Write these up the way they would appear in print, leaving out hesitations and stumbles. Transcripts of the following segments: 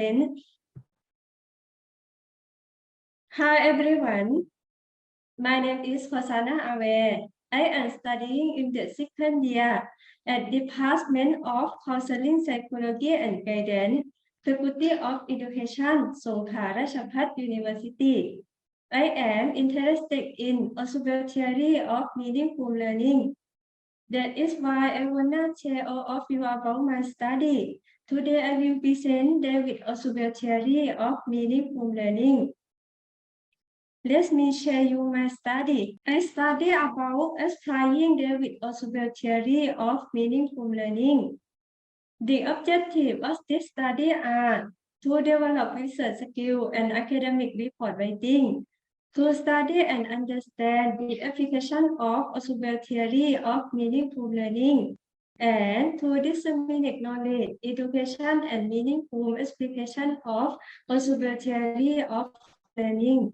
students. Hi everyone, my name is Hosanna Awe. I am studying in the second year at Department of Counseling Psychology and Guidance, Faculty of Education, Songkhla Ratchapat University. I am interested in observable theory of meaningful learning. That is why I wanna share all of you about my study. Today I will present David observable theory of meaningful learning. Let me share you my study. I study about applying David observable theory of meaningful learning. The objective of this study are to develop research skill and academic report writing, to study and understand the application of observable theory of meaningful learning, and to disseminate knowledge, education, and meaningful explication of observable theory of learning.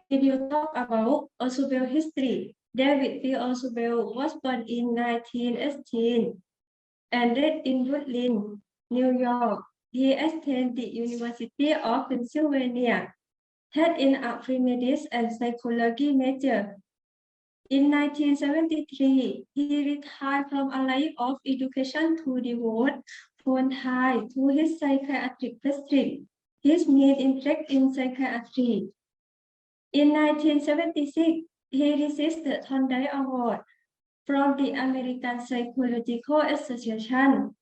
We will talk about observable history. David P. Observable was born in 1918 and lived in Brooklyn, New York. He attended the University of Pennsylvania, had in a pre-medicine and psychology major. In 1973, he retired from a life of education to devote full time to his psychiatric pursuit. His main interest in psychiatry. In 1976, he received the Thorndike Award from the American Psychological Association.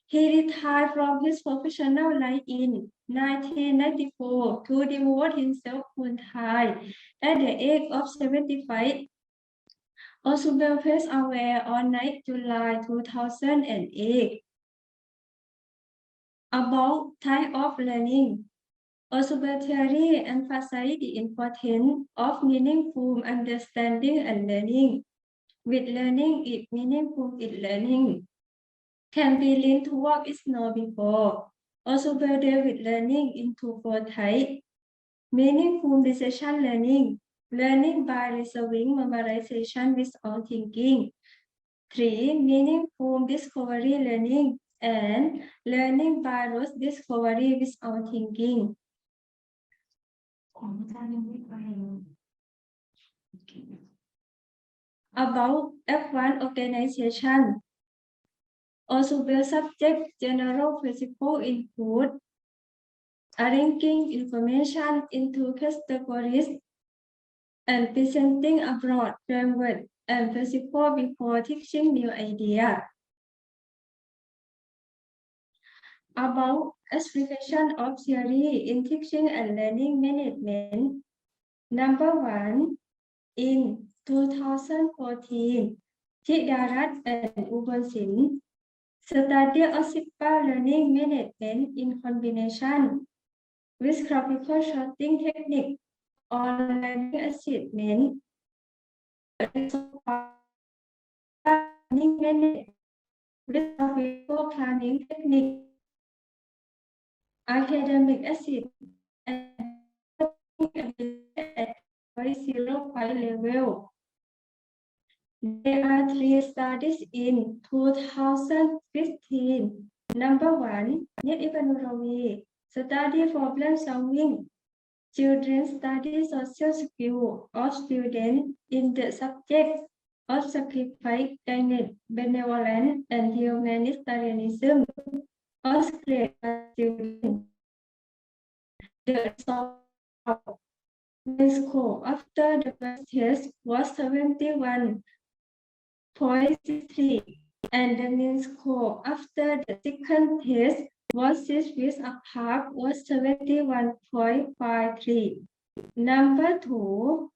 He retired from his professional life in 1994 to devote himself full time at the age of 75. Observable passed away on 9 July 2008. About type of learning. Observable theory emphasizes the importance of meaningful understanding and learning. With learning is meaningful with learning. Can be linked to what is known before. Observable with learning into four types. Meaningful decision learning. Learning by resolving memorization without thinking. 3. Meaningful discovery learning and learning by rote discovery without thinking. About F1 organization. Observable subject general principle include arranging information into categories and presenting a broad framework and principle before teaching new idea. About explication of theory in teaching and learning management. Number 1, in 2014, Thidarat and Ubansin study of simple learning management in combination with graphical sorting technique on learning achievement. Learning management with graphical planning technique. Academic achievement at 0.5 level. There are 3 studies in 2015. Number 1, Net Economy, study problem solving. Children study social skills of students in the subject of sacrifice, kindness, benevolence, and humanitarianism of students. The score after the first test was 71.63, and the mean score after the second test was 6 weeks apart was 71.53. Number 2,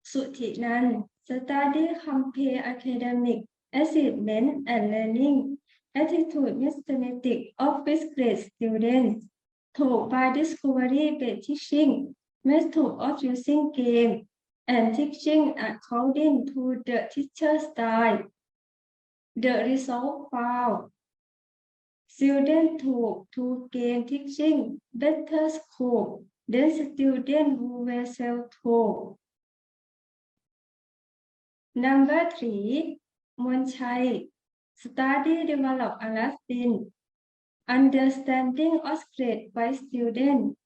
Suthinan, study compare academic achievement and learning attitude mathematics of fifth grade students taught by discovery-based teaching, method of using game, and teaching according to the teacher style. The result found. Students taught to game teaching better score than students who were self-taught. Number 3, Monchai, study develop elastin. Understanding of grade by student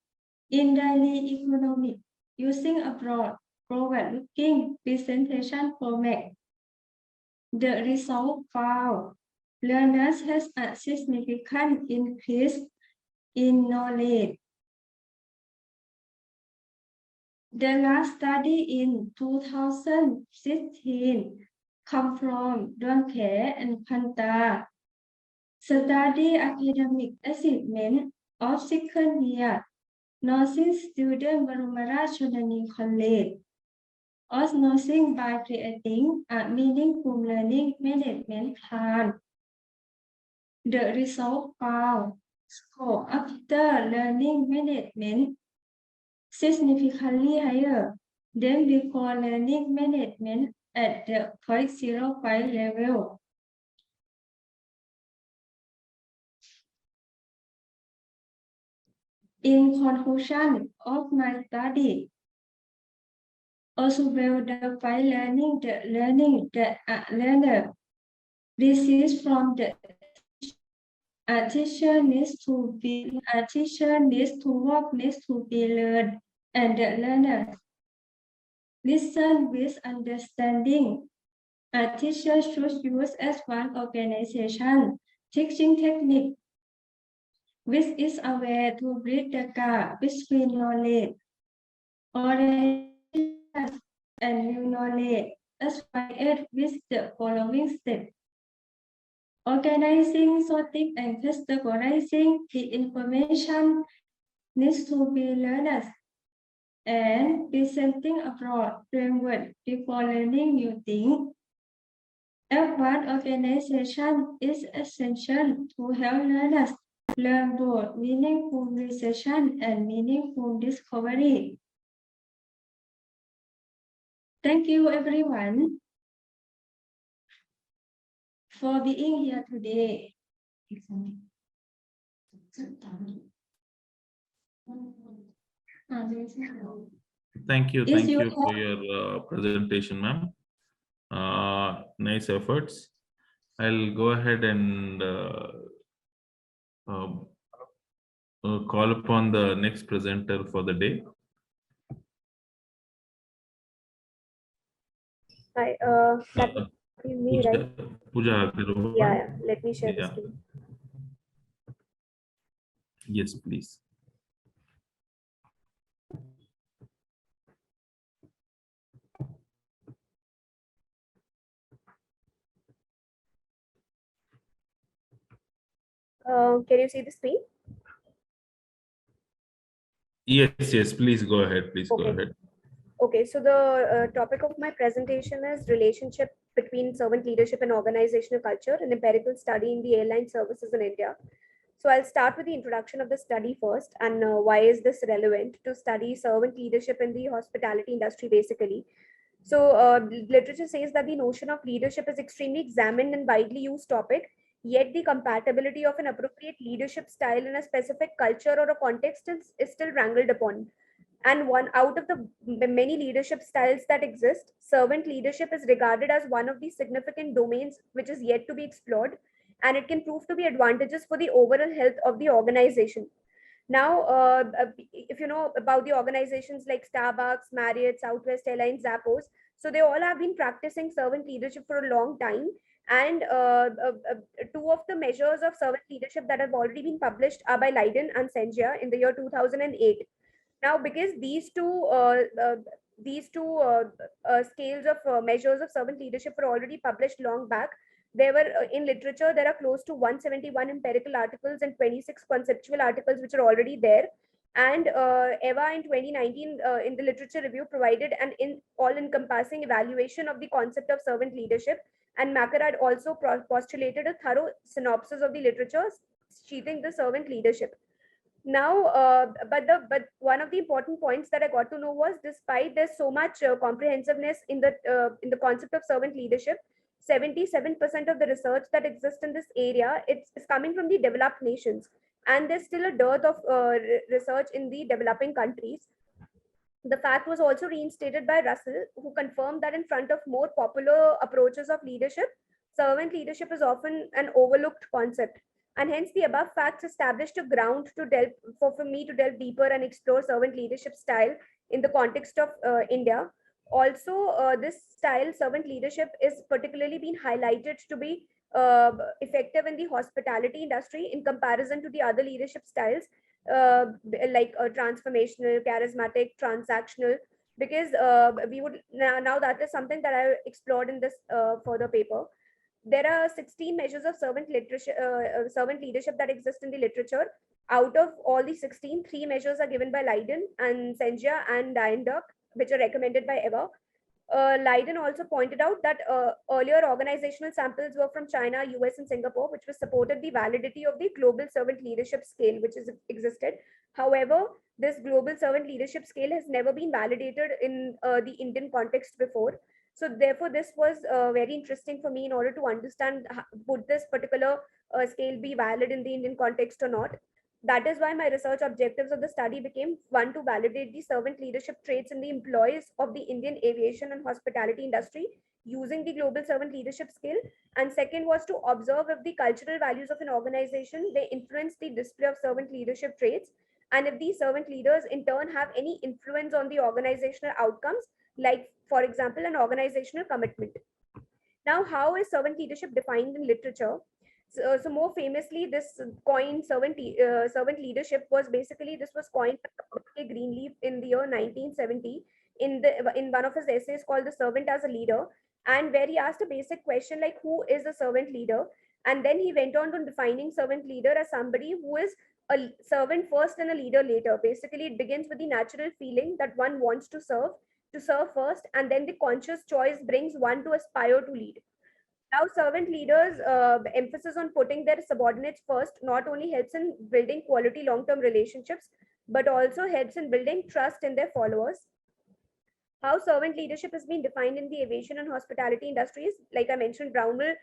in daily economic using a broad, forward-looking presentation format. The result found learners has a significant increase in knowledge. The last study in 2016 come from Duanke and Panta. Study academic achievement of second year nursing student Barumara Chonani College. Osmosis by creating a meaningful learning management plan. The result found score after learning management significantly higher than before learning management at the 0.05 level. In conclusion of my study, also well defined learning that a learner receives from the teacher needs to work needs to be learned, and the learner listen with understanding. A teacher should use as one organization teaching technique, which is a way to bridge the gap between knowledge and new knowledge, aspired with the following steps. Organizing, sorting, and categorizing the information needs to be learned, and presenting a broad framework before learning new things. One organization is essential to help learners learn both meaningful research and meaningful discovery. Thank you, everyone, for being here today. Thank you for your presentation, ma'am. Nice efforts. I'll go ahead and call upon the next presenter for the day. Hi, that is me, right? Pooja, yeah, let me share the screen. Yes, please. Can you see the screen? Yes, please go ahead. Go ahead. Okay, so the topic of my presentation is relationship between servant leadership and organizational culture, an empirical study in the airline services in India. So I'll start with the introduction of the study first, and why is this relevant to study servant leadership in the hospitality industry basically. So literature says that the notion of leadership is extremely examined and widely used topic, yet the compatibility of an appropriate leadership style in a specific culture or a context is still wrangled upon. And one out of the many leadership styles that exist, servant leadership is regarded as one of the significant domains which is yet to be explored, and it can prove to be advantageous for the overall health of the organization. Now, if you know about the organizations like Starbucks, Marriott, Southwest Airlines, Zappos, so they all have been practicing servant leadership for a long time. And two of the measures of servant leadership that have already been published are by Leiden and Sengia in the year 2008. Now, because these two scales of measures of servant leadership were already published long back, there were in literature there are close to 171 empirical articles and 26 conceptual articles which are already there. And Eva in 2019 in the literature review provided an all-encompassing evaluation of the concept of servant leadership, and Makarad also postulated a thorough synopsis of the literature sheathing the servant leadership. Now, but one of the important points that I got to know was, despite there's so much comprehensiveness in the concept of servant leadership, 77% of the research that exists in this area it's coming from the developed nations, and there's still a dearth of research in the developing countries. The fact was also reinstated by Russell, who confirmed that in front of more popular approaches of leadership, servant leadership is often an overlooked concept. And hence the above facts established a ground to delve for me to delve deeper and explore servant leadership style in the context of India. Also, this style, servant leadership, is particularly been highlighted to be effective in the hospitality industry in comparison to the other leadership styles, like transformational, charismatic, transactional. Because we would now that is something that I explored in this further paper. There are 16 measures of servant leadership that exist in the literature. Out of all the 16, 3 measures are given by Leiden and Senja and Diendorf, which are recommended by Eva. Leiden also pointed out that earlier organizational samples were from China, US, and Singapore, which was supported the validity of the global servant leadership scale, which is existed. However, this global servant leadership scale has never been validated in the Indian context before. So therefore, this was very interesting for me in order to understand would this particular scale be valid in the Indian context or not. That is why my research objectives of the study became one, to validate the servant leadership traits in the employees of the Indian aviation and hospitality industry using the global servant leadership scale. And second was to observe if the cultural values of an organization, they influence the display of servant leadership traits, and if these servant leaders in turn have any influence on the organizational outcomes, like for example, an organizational commitment. Now, how is servant leadership defined in literature? So more famously, this servant leadership was basically, this was coined by Greenleaf in the year 1970 in one of his essays called "The Servant as a Leader," and where he asked a basic question like, who is a servant leader? And then he went on to defining servant leader as somebody who is a servant first and a leader later. Basically, it begins with the natural feeling that one wants to serve first, and then the conscious choice brings one to aspire to lead. Now, servant leaders' emphasis on putting their subordinates first not only helps in building quality long-term relationships, but also helps in building trust in their followers. How servant leadership has been defined in the aviation and hospitality industries, like I mentioned, Brownell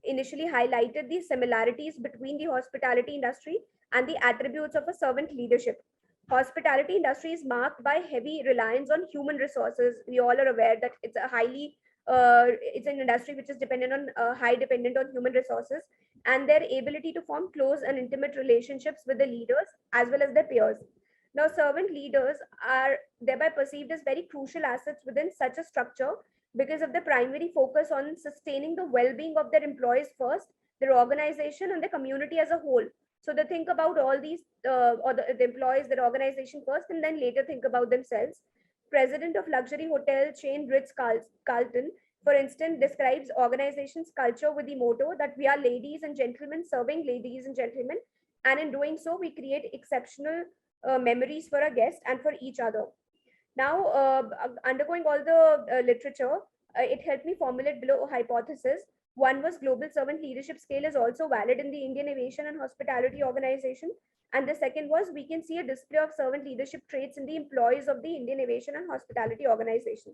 initially highlighted the similarities between the hospitality industry and the attributes of a servant leadership. Hospitality industry is marked by heavy reliance on human resources. We all are aware that it's a it's an industry which is dependent on high dependent on human resources, and their ability to form close and intimate relationships with the leaders as well as their peers. Now, servant leaders are thereby perceived as very crucial assets within such a structure because of the primary focus on sustaining the well-being of their employees first, their organization, and the community as a whole. So they think about all these or the employees, their organization first, and then later think about themselves. President of luxury hotel chain Ritz-Carlton, for instance, describes organization's culture with the motto that we are ladies and gentlemen serving ladies and gentlemen, and in doing so, we create exceptional memories for our guests and for each other. Now, undergoing all the literature, it helped me formulate below a hypothesis. One was global servant leadership scale is also valid in the Indian aviation and hospitality organization. And the second was, we can see a display of servant leadership traits in the employees of the Indian aviation and hospitality organization.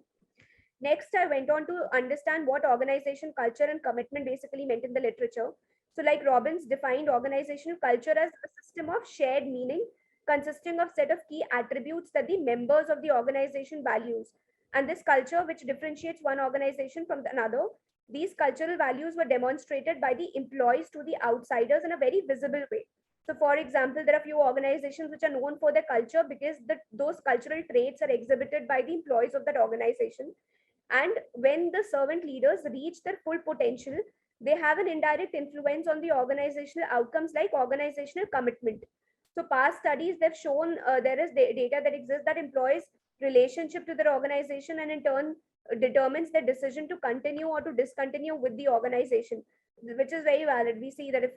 Next, I went on to understand what organization culture and commitment basically meant in the literature. So like Robbins defined organizational culture as a system of shared meaning consisting of set of key attributes that the members of the organization values. And this culture, which differentiates one organization from another, these cultural values were demonstrated by the employees to the outsiders in a very visible way. So for example, there are few organizations which are known for their culture because those cultural traits are exhibited by the employees of that organization. And when the servant leaders reach their full potential, they have an indirect influence on the organizational outcomes like organizational commitment. So past studies, they've shown there is data that exists that employees' relationship to their organization and in turn determines their decision to continue or to discontinue with the organization, which is very valid. We see that if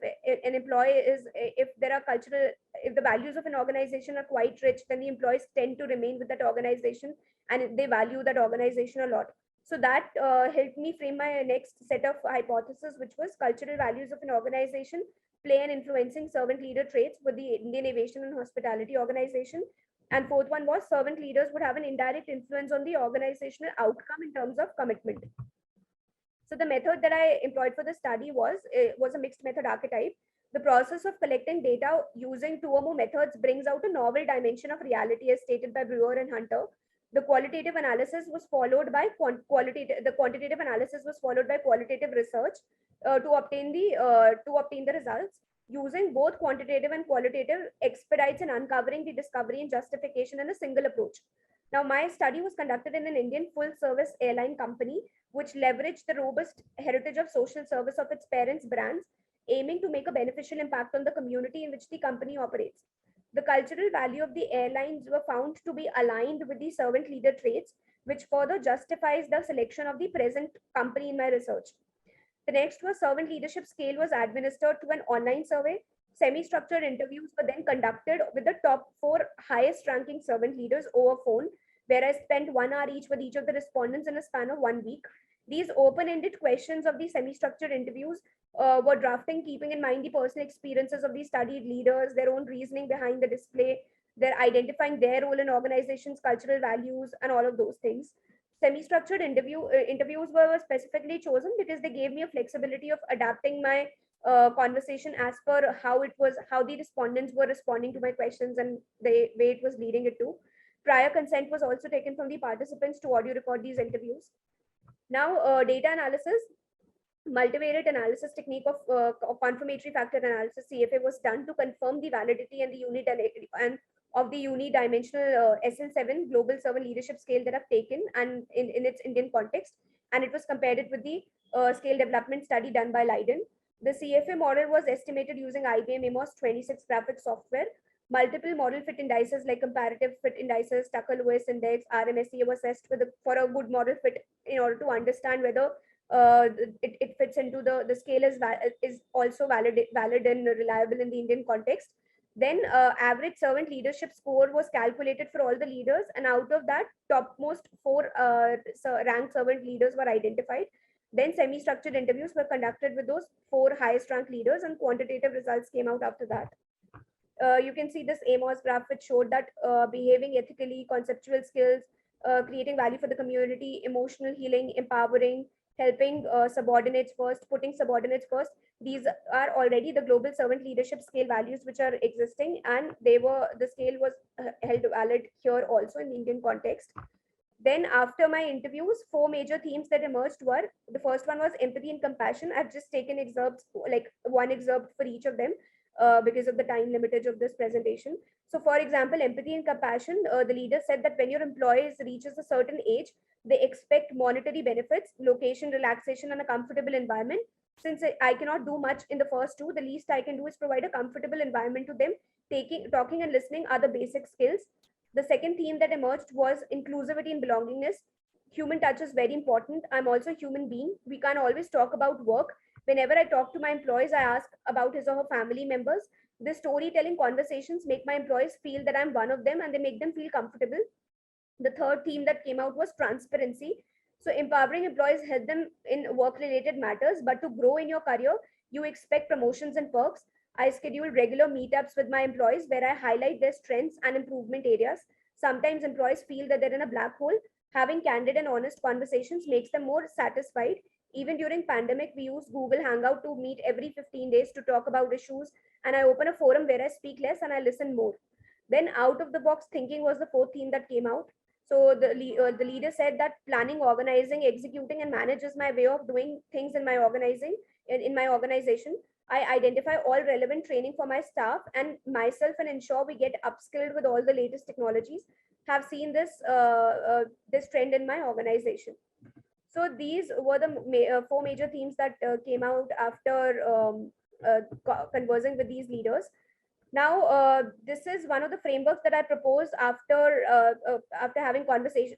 an employee is, if there are cultural, if the values of an organization are quite rich, then the employees tend to remain with that organization and they value that organization a lot. So that helped me frame my next set of hypothesis, which was cultural values of an organization play an influencing servant leader traits with the Indian aviation and hospitality organization. And fourth one was servant leaders would have an indirect influence on the organizational outcome in terms of commitment. So the method that I employed for the study was a mixed method archetype. The process of collecting data using two or more methods brings out a novel dimension of reality as stated by Brewer and Hunter. The qualitative analysis was followed by quantitative analysis was followed by qualitative research to obtain the results. using both quantitative and qualitative expedites in uncovering the discovery and justification in a single approach. Now, my study was conducted in an Indian full-service airline company, which leveraged the robust heritage of social service of its parents' brands, aiming to make a beneficial impact on the community in which the company operates. The cultural value of the airlines were found to be aligned with the servant leader traits, which further justifies the selection of the present company in my research. The next was servant leadership scale was administered to an online survey. Semi-structured interviews were then conducted with the top 4 highest ranking servant leaders over phone, where I spent 1 hour each with each of the respondents in a span of 1 week. These open-ended questions of the semi-structured interviews were drafting, keeping in mind the personal experiences of the studied leaders, their own reasoning behind the display, their identifying their role in organizations, cultural values, and all of those things. Semi-structured interviews were specifically chosen because they gave me a flexibility of adapting my conversation as per how the respondents were responding to my questions and the way it was leading it to. Prior consent was also taken from the participants to audio record these interviews. Now, data analysis, multivariate analysis technique of confirmatory factor analysis (CFA) was done to confirm the validity and the of the unidimensional SL7 global servant leadership scale that I've taken and in its Indian context, and it was compared it with the scale development study done by Leiden. The CFA model was estimated using IBM AMOS 26 graphics software. Multiple model fit indices like comparative fit indices, Tucker-Lewis index, RMSE was assessed for a good model fit in order to understand whether it fits into the scale is also valid and reliable in the Indian context. Then average servant leadership score was calculated for all the leaders, and out of that, topmost 4 ranked servant leaders were identified. Then semi-structured interviews were conducted with those 4 highest ranked leaders, and quantitative results came out after that. You can see this AMOS graph, which showed that behaving ethically, conceptual skills, creating value for the community, emotional healing, empowering, helping subordinates first, putting subordinates first. These are already the global servant leadership scale values which are existing, and the scale was held valid here also in the Indian context. Then after my interviews, 4 major themes that emerged were, the first one was empathy and compassion. I've just taken excerpts, like one excerpt for each of them because of the time limitage of this presentation. So for example, empathy and compassion, the leader said that when your employees reaches a certain age, they expect monetary benefits, location, relaxation, and a comfortable environment. Since I cannot do much in the first 2, the least I can do is provide a comfortable environment to them. Talking and listening are the basic skills. The second theme that emerged was inclusivity and belongingness. Human touch is very important. I'm also a human being. We can't always talk about work. Whenever I talk to my employees, I ask about his or her family members. The storytelling conversations make my employees feel that I'm one of them, and they make them feel comfortable. The third theme that came out was transparency. So empowering employees help them in work-related matters, but to grow in your career, you expect promotions and perks. I schedule regular meetups with my employees where I highlight their strengths and improvement areas. Sometimes employees feel that they're in a black hole. Having candid and honest conversations makes them more satisfied. Even during pandemic, we use Google Hangout to meet every 15 days to talk about issues. And I open a forum where I speak less and I listen more. Then out of the box thinking was the fourth theme that came out. So the leader said that planning, organizing, executing, and manage is my way of doing things in my organization. I identify all relevant training for my staff and myself and ensure we get upskilled with all the latest technologies. Have seen this this trend in my organization. So these were the 4 major themes that came out after conversing with these leaders. Now, this is one of the frameworks that I proposed after having conversation,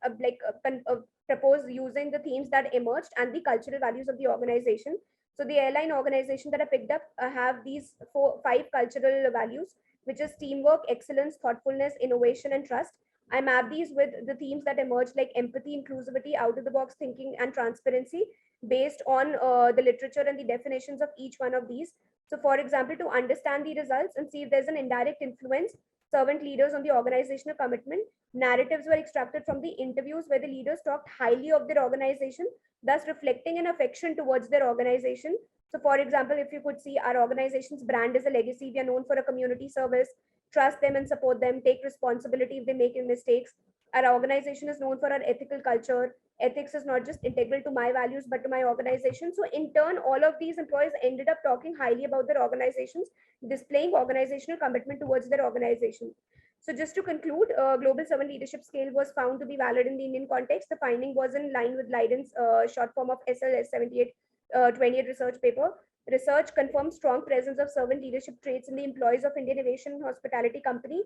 proposed using the themes that emerged and the cultural values of the organization. So the airline organization that I picked up have these 5 cultural values, which is teamwork, excellence, thoughtfulness, innovation, and trust. I map these with the themes that emerged like empathy, inclusivity, out-of-the-box thinking, and transparency based on the literature and the definitions of each one of these. So for example, to understand the results and see if there's an indirect influence, servant leaders on the organizational commitment, narratives were extracted from the interviews where the leaders talked highly of their organization, thus reflecting an affection towards their organization. So for example, if you could see, our organization's brand is a legacy. We are known for a community service, trust them and support them, take responsibility if they make mistakes. Our organization is known for our ethical culture, ethics is not just integral to my values, but to my organization. So in turn, all of these employees ended up talking highly about their organizations, displaying organizational commitment towards their organization. So just to conclude, global servant leadership scale was found to be valid in the Indian context. The finding was in line with Leiden's short form of SLS 7828 research paper. Research confirms strong presence of servant leadership traits in the employees of Indian Aviation and Hospitality Company.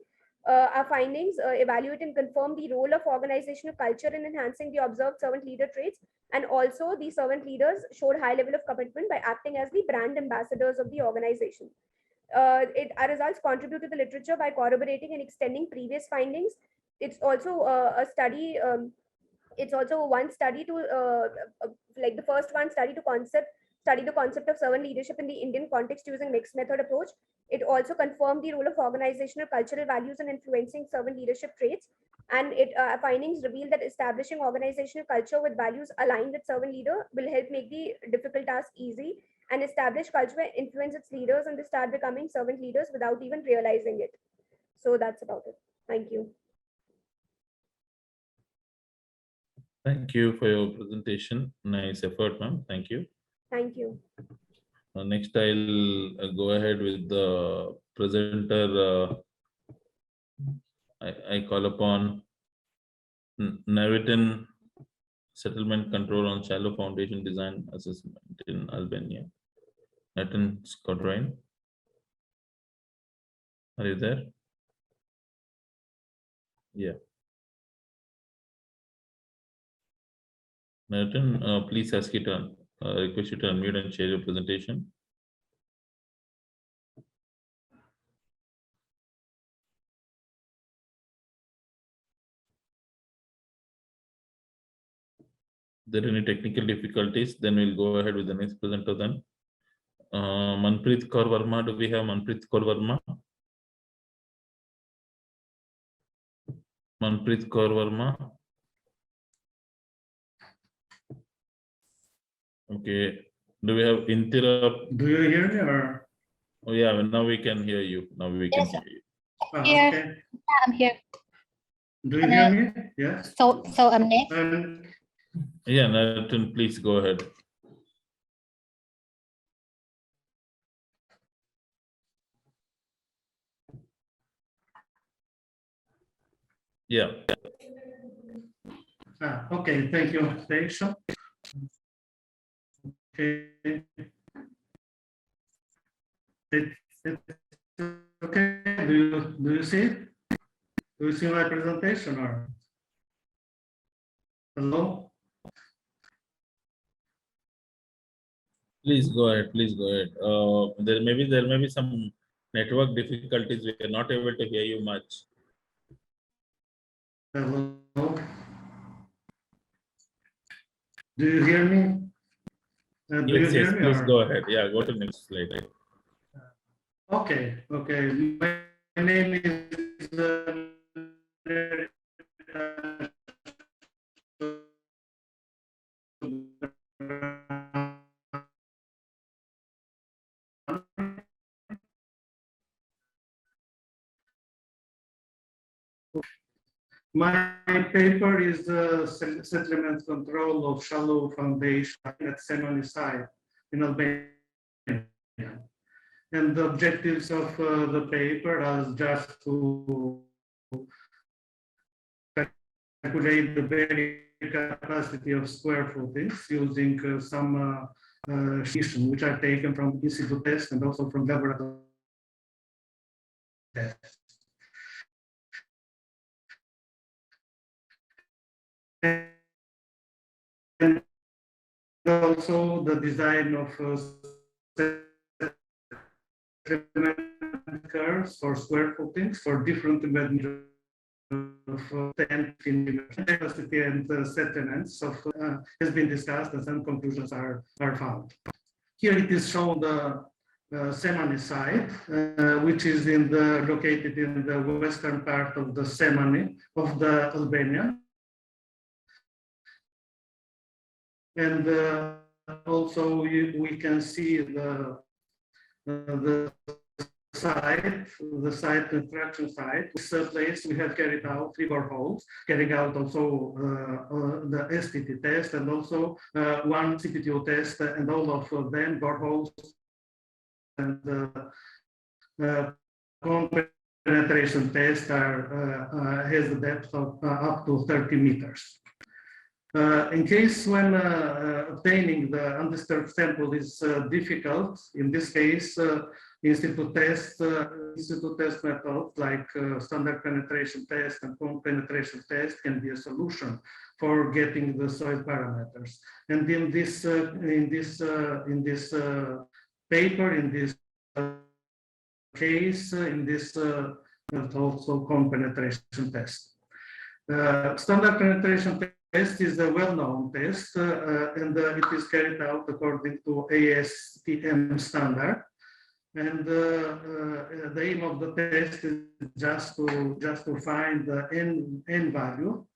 Our findings evaluate and confirm the role of organizational culture in enhancing the observed servant leader traits, and also the servant leaders showed high level of commitment by acting as the brand ambassadors of the organization. Our results contribute to the literature by corroborating and extending previous findings. It's also a study. It's also one study to like the first one study to study the concept of servant leadership in the Indian context using mixed method approach. It also confirmed the role of organizational cultural values in influencing servant leadership traits. And findings reveal that establishing organizational culture with values aligned with servant leader will help make the difficult task easy, and establish culture influence its leaders, and they start becoming servant leaders without even realizing it. So that's about it. Thank you. Thank you for your presentation. Nice effort, ma'am. Thank you. Thank you. Next, I'll go ahead with the presenter. I call upon Navitin, Settlement Control on Shallow Foundation Design Assessment in Albania. Navitin Squadron. Are you there? Yeah. Navitin, please ask you to request you to unmute and share your presentation. If there are any technical difficulties, then we'll go ahead with the next presenter then. Manpreet Kaur Verma, do we have Manpreet Kaur Verma? Manpreet Kaur Verma. Okay. Do we have Intira? Do you hear me or? Oh yeah, now we can hear you. Now we can hear you. Oh, Here. okay. Yeah, I'm here. Do you hear me? Yes. So I'm next. Yeah, Nathan, please go ahead. Yeah. Okay, thank you. Station. Okay. Okay. Do you see? Do you see my presentation or? Hello? Please go ahead. Please go ahead. There may be some network difficulties. We are not able to hear you much. Hello? Do you hear me? Yes, please go ahead. Yeah, go to the next slide. Okay, okay. My name is my paper is the settlement control of shallow foundation at Semani site in Albania. And the objectives of the paper are just to calculate the bearing capacity of square footings using some which are taken from in situ tests and also from laboratory tests. And also the design of curves for square footings for different dimensions of 10 capacity and settlements has been discussed, and some conclusions are found. Here it is shown the Semani site, which is located in the western part of the Semani of the Albania. And also we can see the site construction site. This place we have carried out 3 boreholes, carrying out also the STT test and also 1 CPTO test, and all of them boreholes and penetration test has a depth of up to 30 meters. In case when obtaining the undisturbed sample is difficult, in this case, institute test methods like standard penetration test and cone penetration test can be a solution for getting the soil parameters. And in this paper, in this case, also cone penetration test. Standard penetration test is a well-known test, and it is carried out according to IASTEM standard. And the aim of the test is just to find the n value,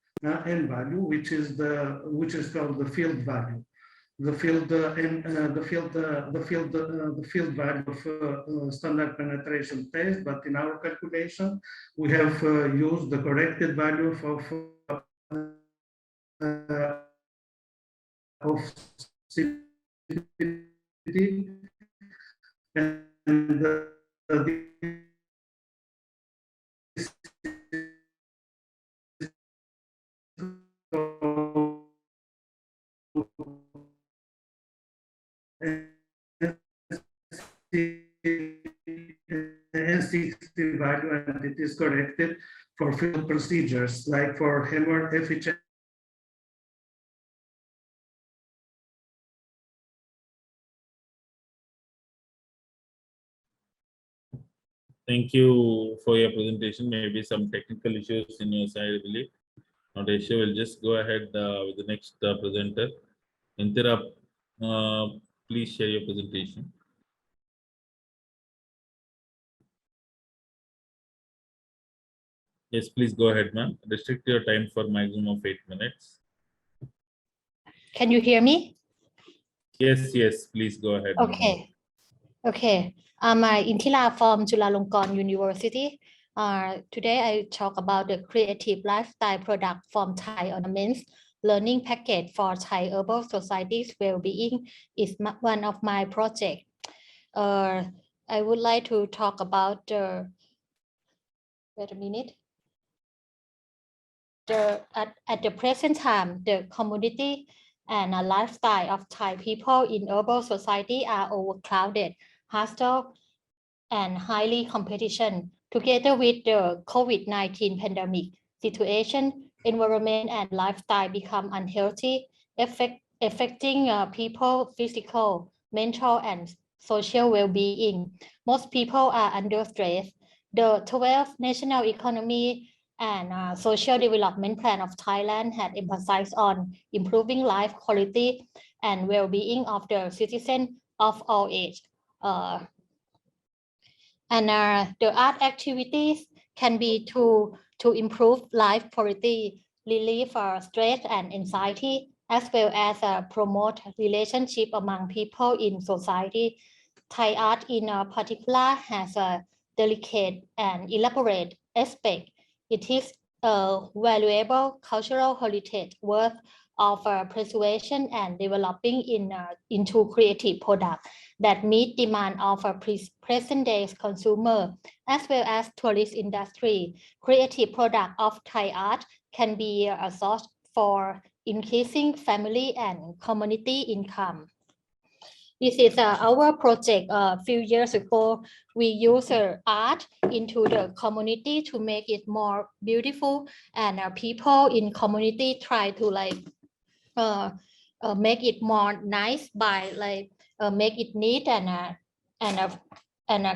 which is called the field value. The field value of standard penetration test, but in our calculation, we have used the corrected value of CPT, and N60 value, and it is corrected for field procedures like for hammer efficiency. Thank you for your presentation. Maybe some technical issues in your side, I believe. Not an issue. We'll just go ahead with the next presenter. Intira, please share your presentation. Yes, please go ahead, ma'am. Restrict your time for maximum of 8 minutes. Can you hear me? Yes, please go ahead. Okay. I'm Intira from Chulalongkorn University. Today I talk about the creative lifestyle product from Thai ornaments. Learning package for Thai Herbal Society's well-being is one of my projects. I would like to talk about wait a minute. At the present time, the community and a lifestyle of Thai people in herbal society are overcrowded, hostile, and highly competition. Together with the COVID-19 pandemic situation, environment and lifestyle become unhealthy, affecting people physical, mental, and social well-being. Most people are under stress. The 12th National Economy and Social Development Plan of Thailand had emphasized on improving life quality and well-being of the citizens of all age. The art activities can be to improve life quality, relieve stress and anxiety, as well as promote relationship among people in society. Thai art in particular has a delicate and elaborate aspect. It is a valuable cultural heritage worth of preservation and developing into creative products that meet demand of a present day consumer as well as tourist industry. Creative product of Thai art can be a source for increasing family and community income. This is our project. A few years ago, we used art into the community to make it more beautiful, and people in community try to make it more nice by make it neat and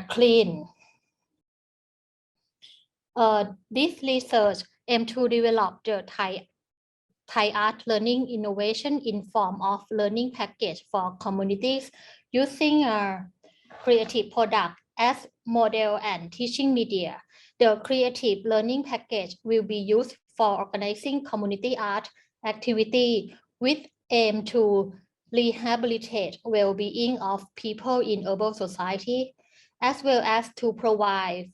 clean. This research aims to develop the Thai art learning innovation in form of learning package for communities using a creative product as model and teaching media. The creative learning package will be used for organizing community art activity with aim to rehabilitate well-being of people in urban society. as well as to provide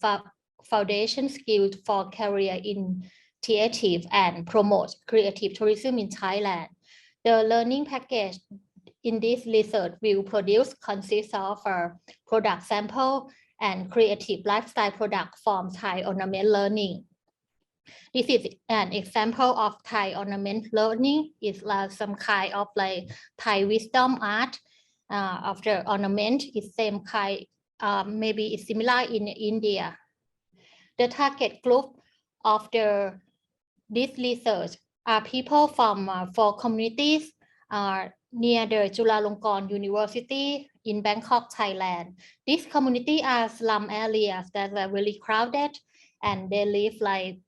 foundation skills for career initiative and promote creative tourism in Thailand. The learning package in this research will consist of a product sample and creative lifestyle product from Thai ornament learning. This is an example of Thai ornament learning. It's like some kind of like Thai wisdom art of the ornament. It's same kind, maybe it's similar in India. The target group of this research are people from 4 communities near the Chulalongkorn University in Bangkok, Thailand. These communities are slum areas that are really crowded, and they live like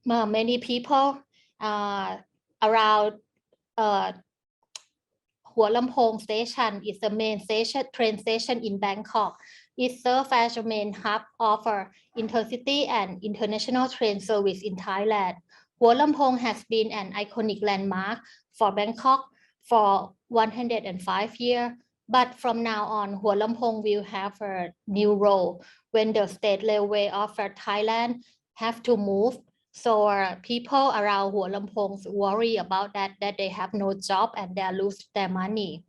many people around Hua Lamphong station is the main train station in Bangkok. It serves as a main hub of intercity and international train service in Thailand. Hua Lamphong has been an iconic landmark for Bangkok for 105 years. But from now on, Hua Lamphong will have a new role when the state railway of Thailand have to move. So people around Hua Lamphong worry about that they have no job and they lose their money.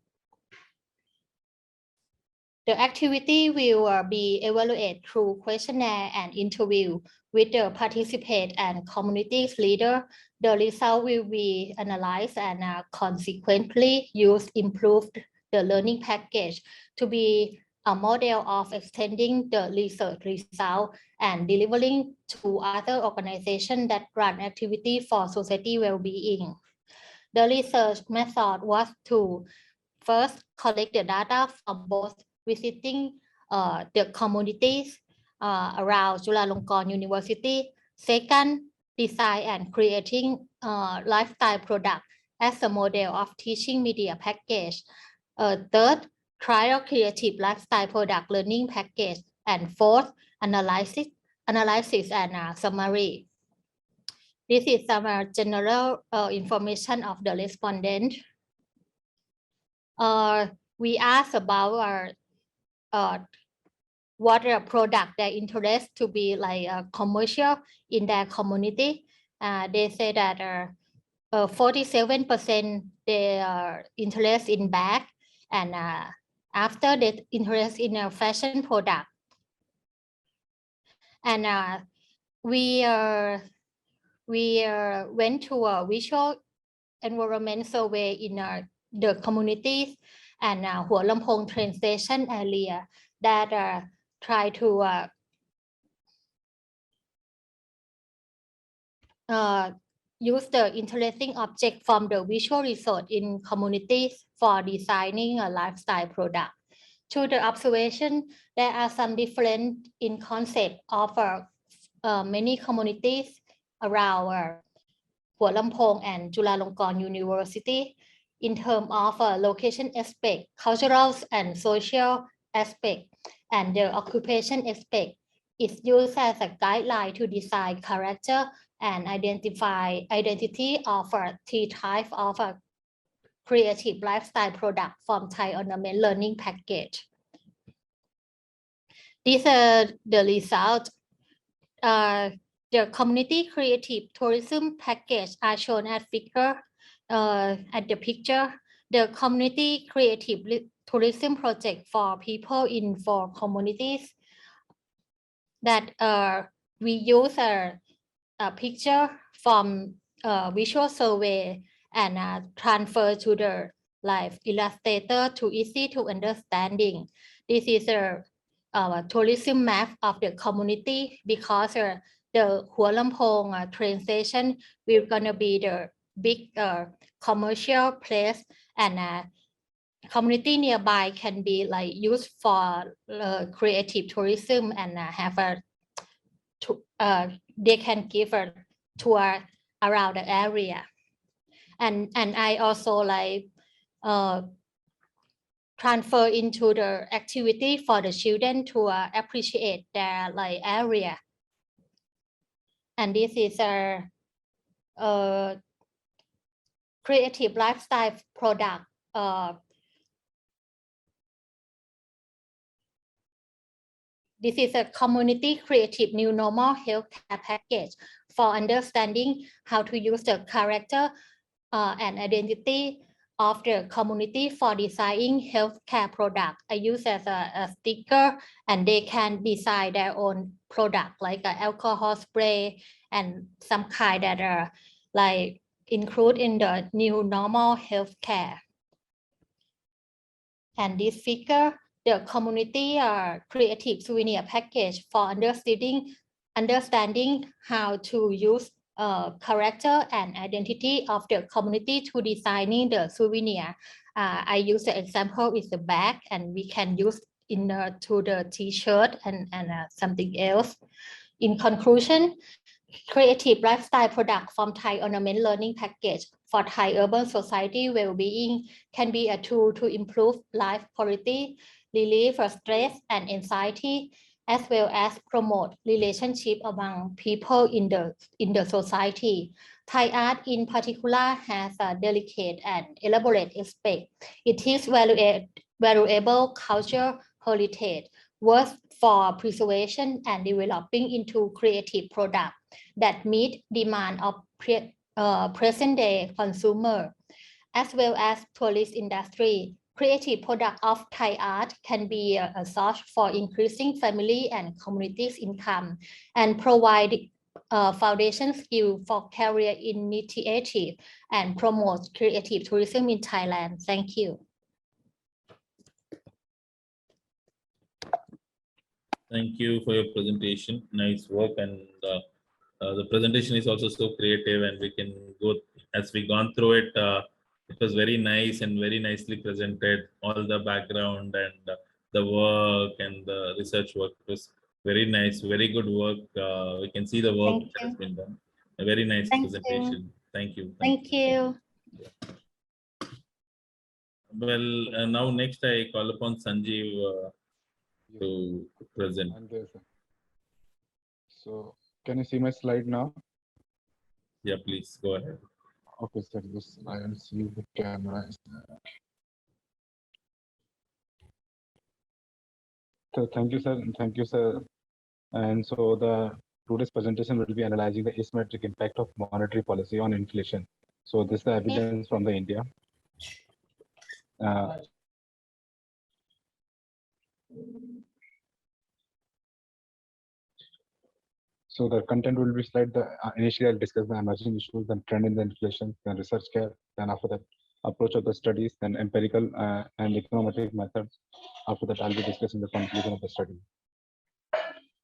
The activity will be evaluated through questionnaire and interview with the participant and community leader. The result will be analyzed and consequently used improve the learning package to be a model of extending the research result and delivering to other organizations that run activity for society well-being. The research method was to first collect the data from both visiting the communities around Chulalongkorn University. Second, design and creating lifestyle product as a model of teaching media package. Third, trial creative lifestyle product learning package. And fourth, analysis and summary. This is some general information of the respondent. We asked about what product they interest to be like commercial in their community. They say that 47% they are interested in bag, and after they interest in a fashion product. And we went to a visual environment survey in the communities and Hua Lamphong train station area that try to use the interesting object from the visual research in communities for designing a lifestyle product. To the observation, there are some different in concept of many communities around Hua Lamphong and Chulalongkorn University in terms of location aspect, cultural and social aspect, and the occupation aspect. It's used as a guideline to design character and identify identity of three types of creative lifestyle product from Thai ornament learning package. These are the results. The community creative tourism package are shown as figure at the picture. The community creative tourism project for people in 4 communities that we use a picture from visual survey and transfer to the live illustrator to easy to understanding. This is a tourism map of the community because the Hua Lamphong train station will gonna be the big commercial place, and community nearby can be like used for creative tourism and have they can give a tour around the area. And I also like transfer into the activity for the children to appreciate their like area. And this is a creative lifestyle product This is a community creative new normal healthcare package for understanding how to use the character and identity of the community for designing healthcare product. I use as a sticker, and they can design their own product like an alcohol spray and some kind that are like include in the new normal healthcare. And this figure, the community creative souvenir package for understanding how to use character and identity of the community to designing the souvenir. I use the example with the bag, and we can use to the t-shirt and something else. In conclusion, creative lifestyle product from Thai Ornament Learning Package for Thai urban society well-being can be a tool to improve life quality, relieve stress and anxiety, as well as promote relationship among people in the society. Thai art in particular has a delicate and elaborate aspect. It is valuable culture heritage worth for preservation and developing into creative product that meet demand of present-day consumer, as well as tourist industry. Creative product of Thai art can be a source for increasing family and communities' income and provide foundation skill for career initiative and promote creative tourism in Thailand. Thank you. Thank you for your presentation. Nice work, and the presentation is also so creative, and we can go as we gone through it. It was very nice and very nicely presented. All the background and the work and the research work was very nice, very good work. We can see the work that has been done. A very nice presentation. Thank you. Thank you. Well, now next I call upon Sanjeev to present. I'm there, sir. So, can you see my slide now? Yeah, please go ahead. Okay, sir. This I will see the camera. So, thank you, sir. And thank you, sir. And so, the today's presentation will be analyzing the asymmetric impact of monetary policy on inflation. So, this is the evidence from the India. So the content will be slide. Initially, I'll discuss the emerging issues, then trend in the inflation, then research care, then after that, approach of the studies, then empirical and econometric methods. After that, I'll be discussing the conclusion of the study.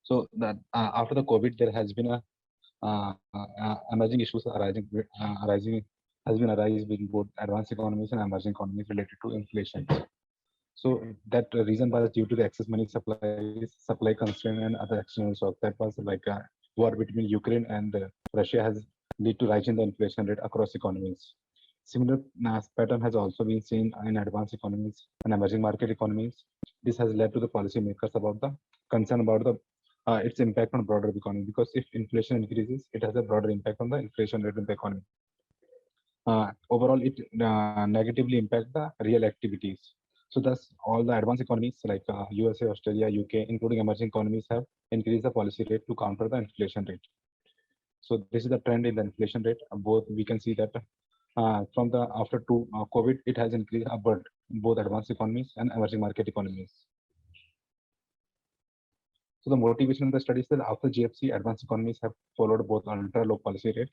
So that after the COVID, there has been a emerging issues arising with both advanced economies and emerging economies related to inflation. So that reason was due to the excess money supply constraint and other external shocks. That was like a war between Ukraine and Russia has led to rise in the inflation rate across economies. Similar pattern has also been seen in advanced economies and emerging market economies. This has led to the policymakers about the concern about the its impact on broader economy, because if inflation increases, it has a broader impact on the inflation rate in the economy. Overall, it negatively impact the real activities. So thus, all the advanced economies like USA, Australia, UK, including emerging economies, have increased the policy rate to counter the inflation rate. So this is the trend in the inflation rate. Both we can see that from the after COVID, it has increased upward in both advanced economies and emerging market economies. So the motivation of the study is that after GFC, advanced economies have followed both ultra-low policy rate.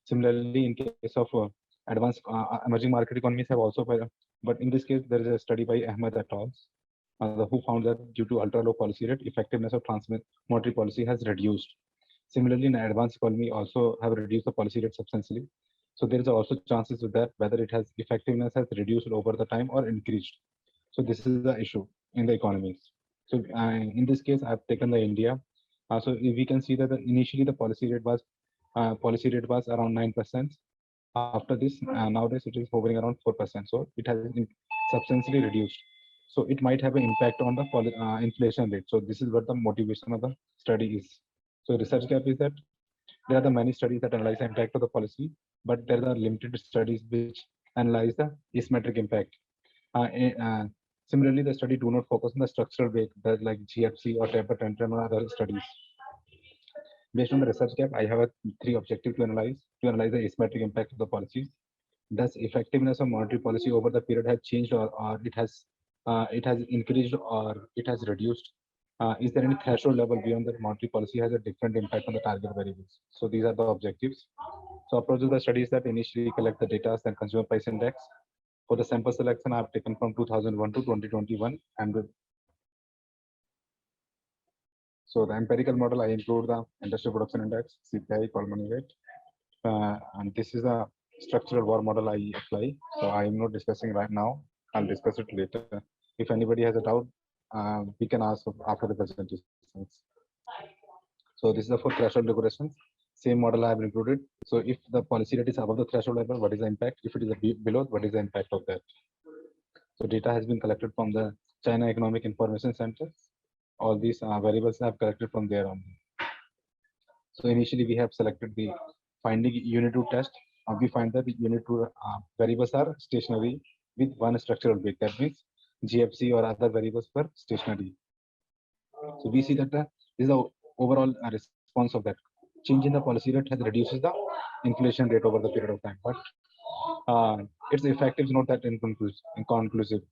Similarly, in case of advanced emerging market economies have also, but in this case, there is a study by Ahmed et al. Who found that due to ultra-low policy rate, effectiveness of monetary policy has reduced. Similarly, in advanced economy also have reduced the policy rate substantially. So there is also chances with that whether it has effectiveness has reduced over the time or increased. So this is the issue in the economies. So in this case, I've taken the India. So we can see that initially the policy rate was around 9%. After this, nowadays it is hovering around 4%. So it has substantially reduced. So it might have an impact on the inflation rate. So this is what the motivation of the study is. So research gap is that there are the many studies that analyze the impact of the policy, but there are limited studies which analyze the asymmetric impact. Similarly, the study do not focus on the structural way that like GFC or taper tantrum or other studies. Based on the research gap, I have three objectives to analyze the asymmetric impact of the policies. Does effectiveness of monetary policy over the period have changed, or it has increased, or it has reduced? Is there any threshold level beyond that monetary policy has a different impact on the target variables? So these are the objectives. So approach of the study is that initially collect the data and consumer price index. For the sample selection, I have taken from 2001 to 2021, and so the empirical model, I include the industrial production index, CPI, common rate, and this is the structural war model I apply. So I am not discussing right now. I'll discuss it later. If anybody has a doubt, we can ask after the presentations. So this is the for threshold regulations. Same model I have included. So if the policy rate is above the threshold level, what is the impact? If it is below, what is the impact of that? So data has been collected from the China Economic Information Center. All these variables I have collected from there on. So initially we have selected the finding unit 2 test. We find that the unit 2 variables are stationary with one structural weight. That means GFC or other variables were stationary. So we see that this is the overall response of that. Change in the policy rate has reduces the inflation rate over the period of time, but its effect is not that inconclusive.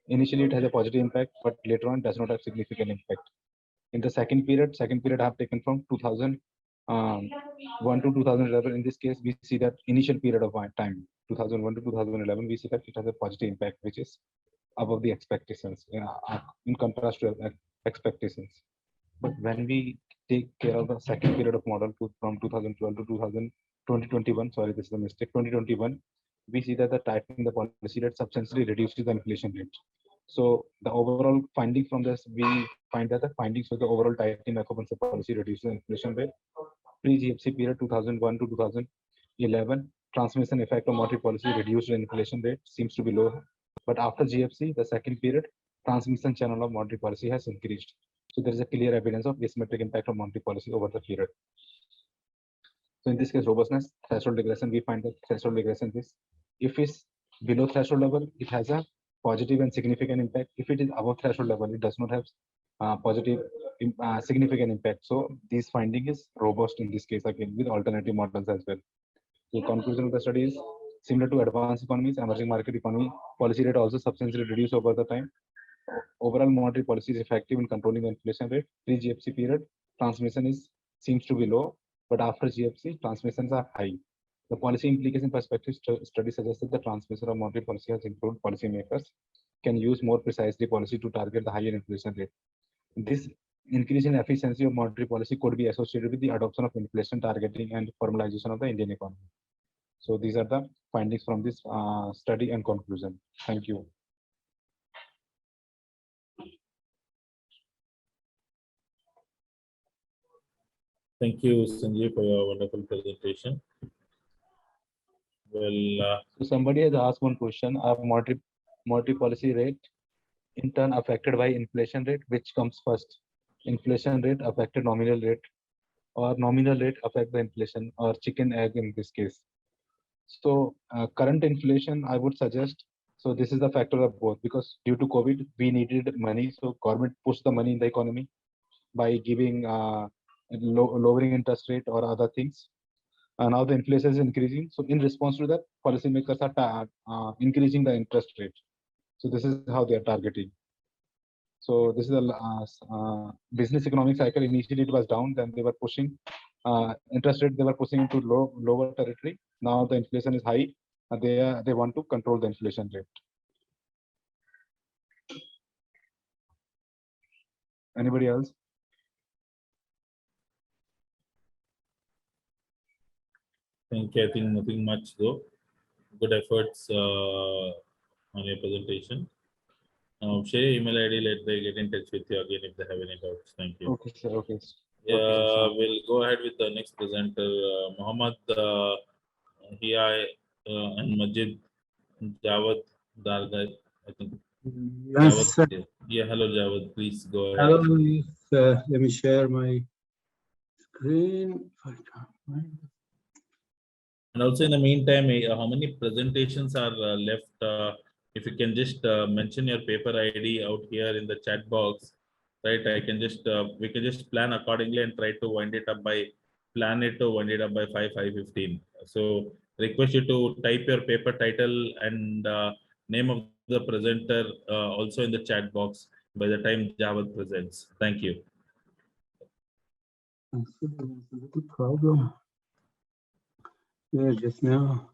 Initially, it has a positive impact, but later on does not have significant impact. In the second period I have taken from 2001 to 2011. In this case, we see that initial period of time, 2001 to 2011, we see that it has a positive impact, which is above the expectations, in contrast to expectations. But when we take care of the second period of model from 2012 to 2021, sorry, this is a mistake, 2021, we see that the tightening the policy rate substantially reduces the inflation rate. So the overall finding from this, we find that the findings for the overall tightening occupancy policy reduces the inflation rate. Pre-GFC period 2001 to 2011, transmission effect of monetary policy reduced the inflation rate, seems to be low. But after GFC, the second period, transmission channel of monetary policy has increased. So there is a clear evidence of asymmetric impact of monetary policy over the period. So in this case, robustness, threshold regression, we find that threshold regression is, if it's below threshold level, it has a positive and significant impact. If it is above threshold level, it does not have positive significant impact. So this finding is robust in this case, again, with alternative models as well. The conclusion of the study is similar to advanced economies, emerging market economy, policy rate also substantially reduced over the time. Overall monetary policy is effective in controlling the inflation rate. Pre-GFC period, transmission seems to be low, but after GFC, transmissions are high. The policy implication perspective study suggests that the transmission of monetary policy has improved. Policymakers can use more precisely policy to target the higher inflation rate. This increase in efficiency of monetary policy could be associated with the adoption of inflation targeting and formalization of the Indian economy. So these are the findings from this study and conclusion. Thank you. Thank you, Sanjay, for your wonderful presentation. Well, so somebody has asked one question: Are monetary policy rate in turn affected by inflation rate? Which comes first? Inflation rate affected nominal rate, or nominal rate affect the inflation, or chicken egg in this case? So current inflation, I would suggest. So this is the factor of both, because due to COVID, we needed money. So government pushed the money in the economy by giving lowering interest rate or other things. Now the inflation is increasing. So in response to that, policymakers are increasing the interest rate. So this is how they are targeting. So this is a business economic cycle. Initially it was down, then they were pushing interest rate. They were pushing into lower territory. Now the inflation is high. They want to control the inflation rate. Anybody else? thank you. I think nothing much though. Good efforts on your presentation. Share your email ID. Let them get in touch with you again if they have any doubts. Thank you. Okay, sir. Okay. Yeah, okay, sir. we'll go ahead with the next presenter, Muhammad Hiya and Majid Jawad Dargad, I think. Yes, Jawad, sir. yeah, hello Jawad, please go ahead. Hello, let me share my screen. And also in the meantime, how many presentations are left if you can just mention your paper ID out here in the chat box, right? I can just we can just plan accordingly and try to wind it up by 5:15. So request you to type your paper title and name of the presenter also in the chat box by the time Javad presents. Thank you. I see there's a little problem here just now.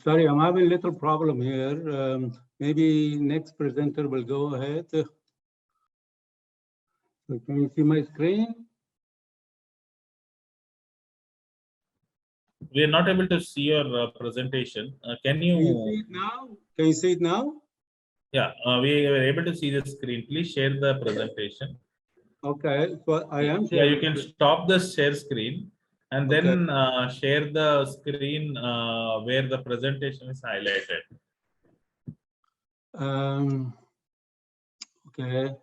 Sorry, I'm having a little problem here. Maybe next presenter will go ahead. So can you see my screen? We are not able to see your presentation. Can you see it now? Can you see it now? Yeah, we were able to see the screen. Please share the presentation. Okay, so I am Yeah, you sharing. can stop the share screen and then share the screen where the presentation is highlighted. Okay.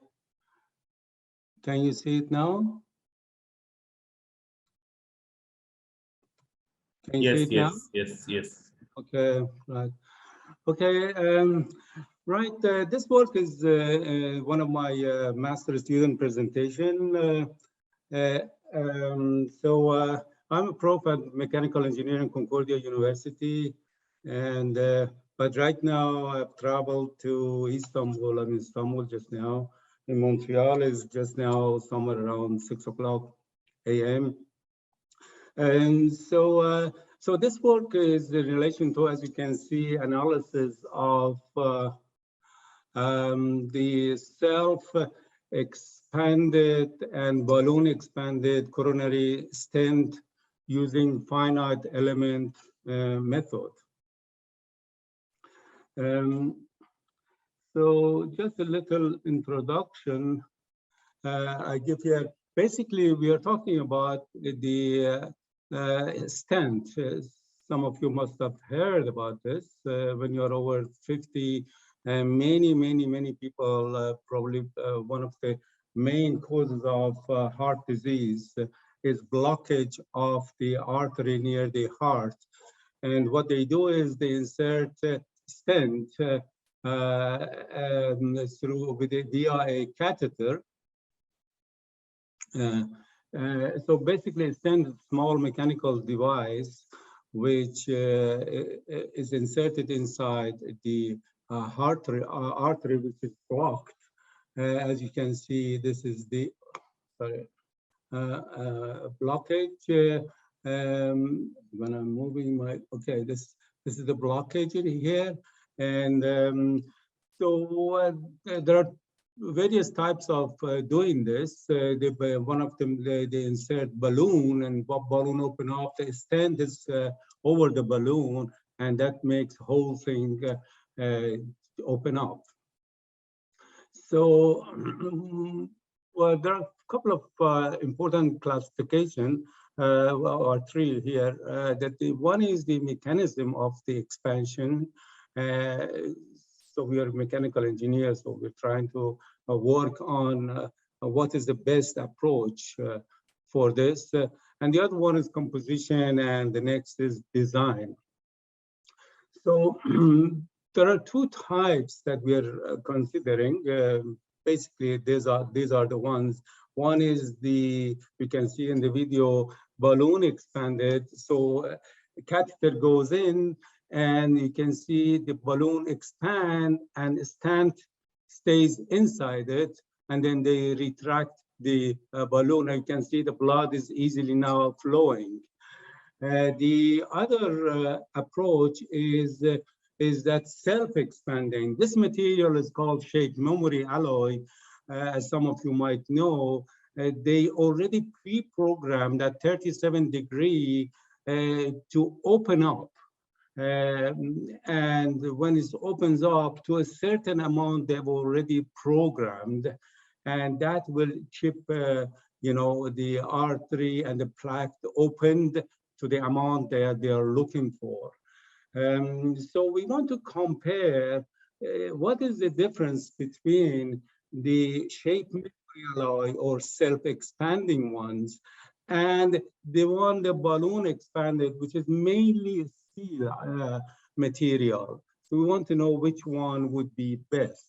Can you see it now? Can you see it now? Yes. Okay, right. Okay, right. This work is one of my master student presentation. I'm a prof at Mechanical Engineering Concordia University, and but right now I've traveled to Istanbul. I'm in Istanbul just now. In Montreal is just now somewhere around 6:00 a.m. And so this work is in relation to, as you can see, analysis of the self-expanded and balloon expanded coronary stent using finite element method. So just a little introduction I give here. Basically, we are talking about the stent. Some of you must have heard about this. When you're over 50, many people, probably one of the main causes of heart disease is blockage of the artery near the heart. And what they do is they insert stent via a catheter. So basically, a small mechanical device which is inserted inside the artery which is blocked. As you can see, this is the blockage. When I'm moving my, okay, this is the blockage in here, and so there are various types of doing this. One of them, they insert balloon, and balloon open up, the stent is over the balloon, and that makes the whole thing open up. So, well, there are a couple of important classification, or three here. One is the mechanism of the expansion. So we are mechanical engineers, so we're trying to work on what is the best approach for this. And the other one is composition, and the next is design. So there are two types that we are considering. Basically, these are the ones. One is you can see in the video, balloon expanded. So a catheter goes in, and you can see the balloon expand, and the stent stays inside it, and then they retract the balloon. And you can see the blood is easily now flowing. The other approach is that self-expanding. This material is called shaped memory alloy. As some of you might know, they already pre-programmed at 37 degrees to open up. And when it opens up to a certain amount, they've already programmed, and that will chip, the artery and the plaque opened to the amount that they are looking for. So we want to compare what is the difference between the shape memory alloy or self-expanding ones, and the balloon expanded, which is mainly steel material. So we want to know which one would be best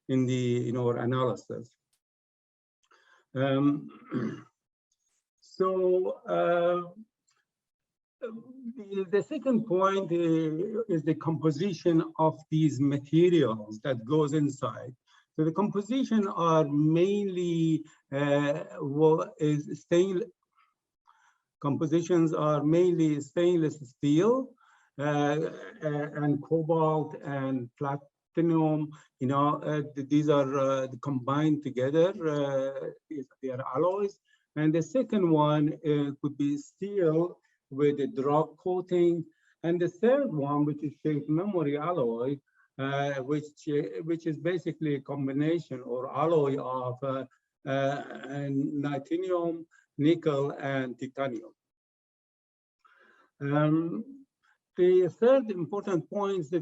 in our analysis. The second point is the composition of these materials that goes inside. So the composition are mainly compositions are mainly stainless steel and cobalt and platinum. These are combined together. They are alloys. And the second one could be steel with a drop coating, and the third one, which is shape memory alloy, which is basically a combination or alloy of titanium, nickel, and titanium. The third important point is the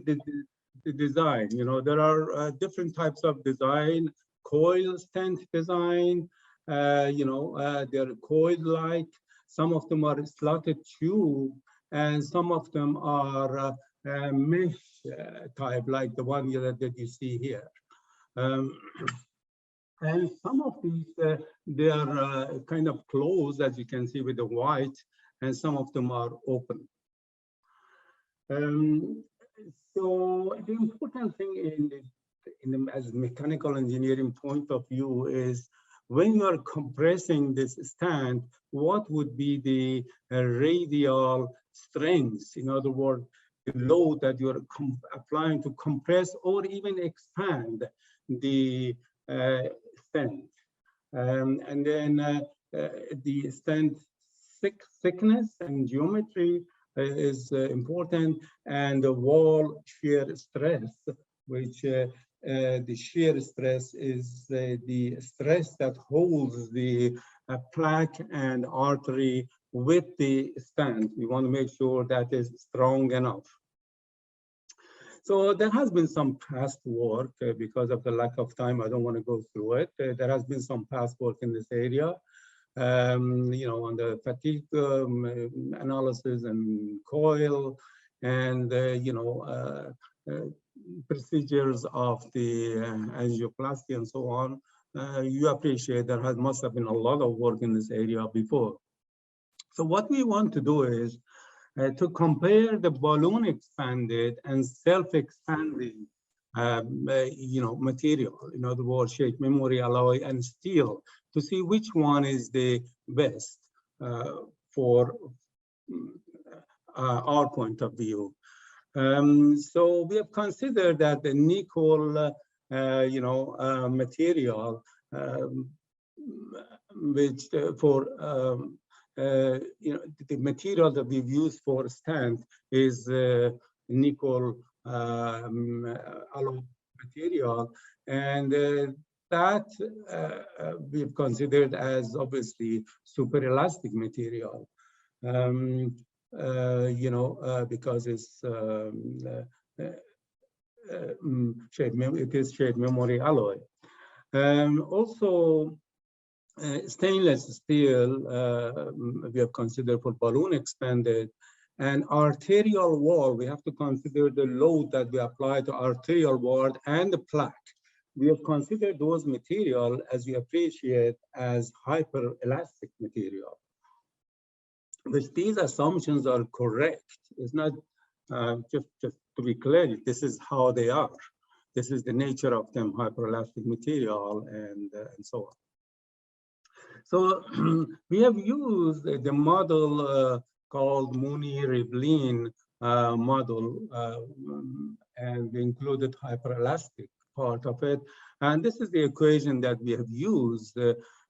design. There are different types of design: coil stent design. They're coil-like. Some of them are slotted tube, and some of them are mesh type, like the one that you see here. And some of these, they are kind of closed, as you can see with the white, and some of them are open. So the important thing as mechanical engineering point of view is, when you are compressing this stand, what would be the radial strengths? In other words, the load that you're applying to compress or even expand the stand. And then the stand thickness and geometry is important, and the wall shear stress, which the shear stress is the stress that holds the plaque and artery with the stand. We want to make sure that is strong enough. So there has been some past work. Because of the lack of time, I don't want to go through it. There has been some past work in this area, on the fatigue analysis and coil, and procedures of the angioplasty and so on. You appreciate there must have been a lot of work in this area before. So what we want to do is to compare the balloon expanded and self-expanding material, in other words, shape memory alloy and steel, to see which one is the best for our point of view. So we have considered that the nickel, material, which the material that we've used for stand is nickel alloy material, and that we've considered as obviously super elastic material. Because it's it is shape memory alloy. Also, stainless steel we have considered for balloon expanded, and arterial wall. We have to consider the load that we apply to arterial wall and the plaque. We have considered those material, as we appreciate, as hyperelastic material. Which these assumptions are correct. It's not just to be clear, this is how they are. This is the nature of them, hyperelastic material, and so on. So we have used the model called Muni-Rivlin model, and we included hyperelastic part of it. And this is the equation that we have used.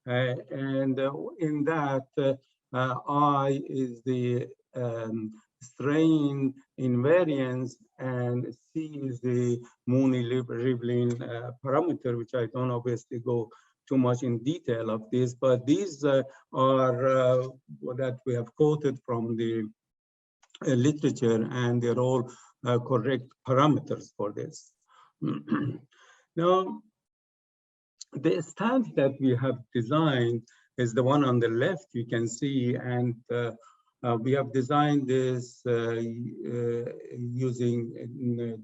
And in that, I is the strain invariance, and C is the Muni-Rivlin parameter, which I don't obviously go too much in detail of this, but these are that we have quoted from the literature, and they're all correct parameters for this. Now, The stand that we have designed is the one on the left, you can see, and we have designed this using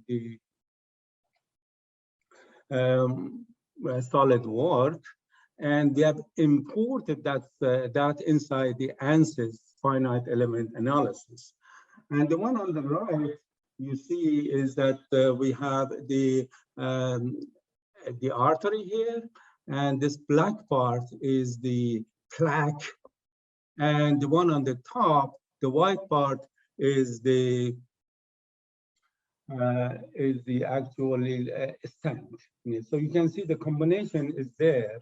the SolidWorks, and we have imported that inside the ANSYS finite element analysis. And the one on the right, you see, is that we have the artery here, and this black part is the plaque, and the one on the top, the white part, is the actually stent. So you can see the combination is there.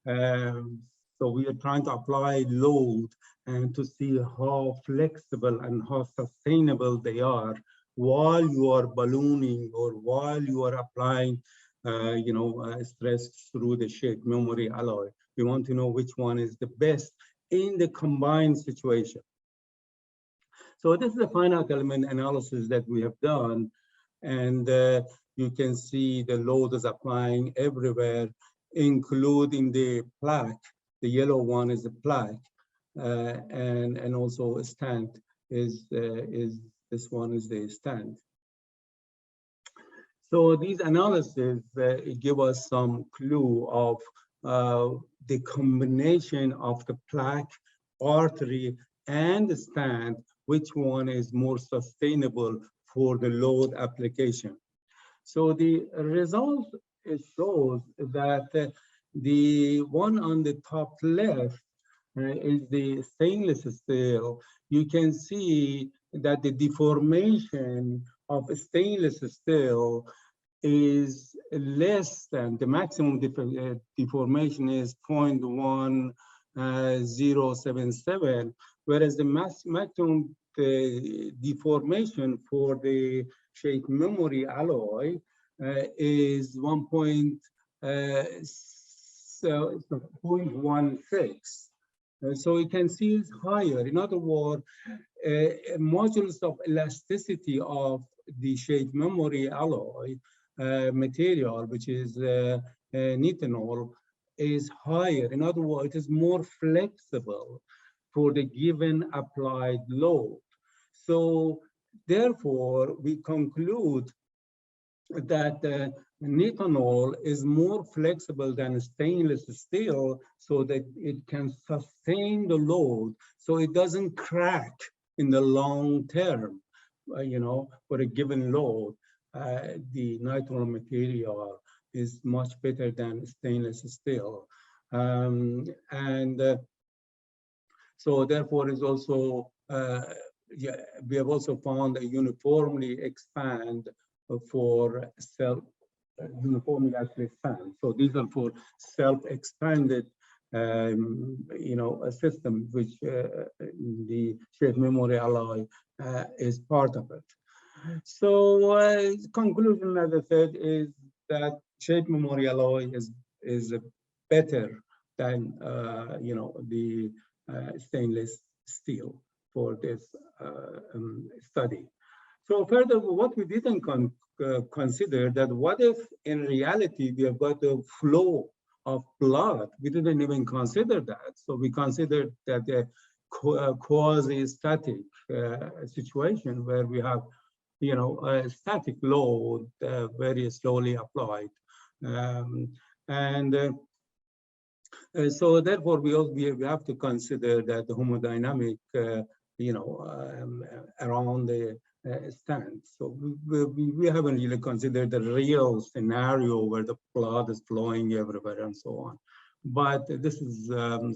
So we are trying to apply load and to see how flexible and how sustainable they are while you are ballooning or while you are applying stress through the shape memory alloy. We want to know which one is the best in the combined situation. So this is the finite element analysis that we have done. And you can see the load is applying everywhere, including the plaque. The yellow one is the plaque, and also a stand is this one is the stand. So these analyses give us some clue of the combination of the plaque, artery, and the stand, which one is more sustainable for the load application. So the result shows that the one on the top left is the stainless steel. You can see that the deformation of stainless steel is less than the maximum deformation is 0.1077, whereas the maximum deformation for the shape memory alloy is 0.16. So you can see it's higher. In other words, modulus of elasticity of the shape memory alloy material, which is nitinol, is higher. In other words, it is more flexible for the given applied load. So therefore, we conclude that nitinol is more flexible than stainless steel so that it can sustain the load, so it doesn't crack in the long term, for a given load. The nitinol material is much better than stainless steel. So therefore is also, we have also found a uniformly expand for uniformly actually expand. So these are for self-expanded, a system, which the shape memory alloy is part of it. So conclusion, as I said, is that shape memory alloy is better than the stainless steel for this study. So further, what we didn't consider that what if in reality we have got a flow of blood? We didn't even consider that. So we considered that the quasi-static situation where we have, a static load very slowly applied. So therefore we have to consider that the homodynamic, around the stand. So we haven't really considered the real scenario where the blood is flowing everywhere and so on. But this is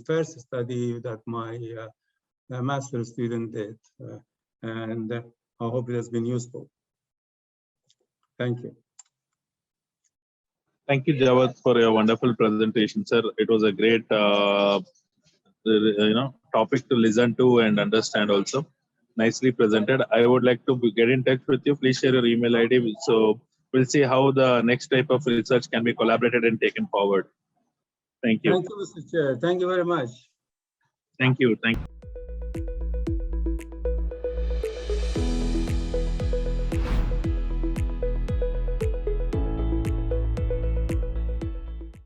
first study that my master's student did, and I hope it has been useful. Thank you. Thank you, Jawad, for your wonderful presentation, sir. It was a great, topic to listen to and understand also. Nicely presented. I would like to get in touch with you. Please share your email ID. So we'll see how the next type of research can be collaborated and taken forward. Thank you. Thank you, Mr. Chair. Thank you very much. Thank you. Thank you.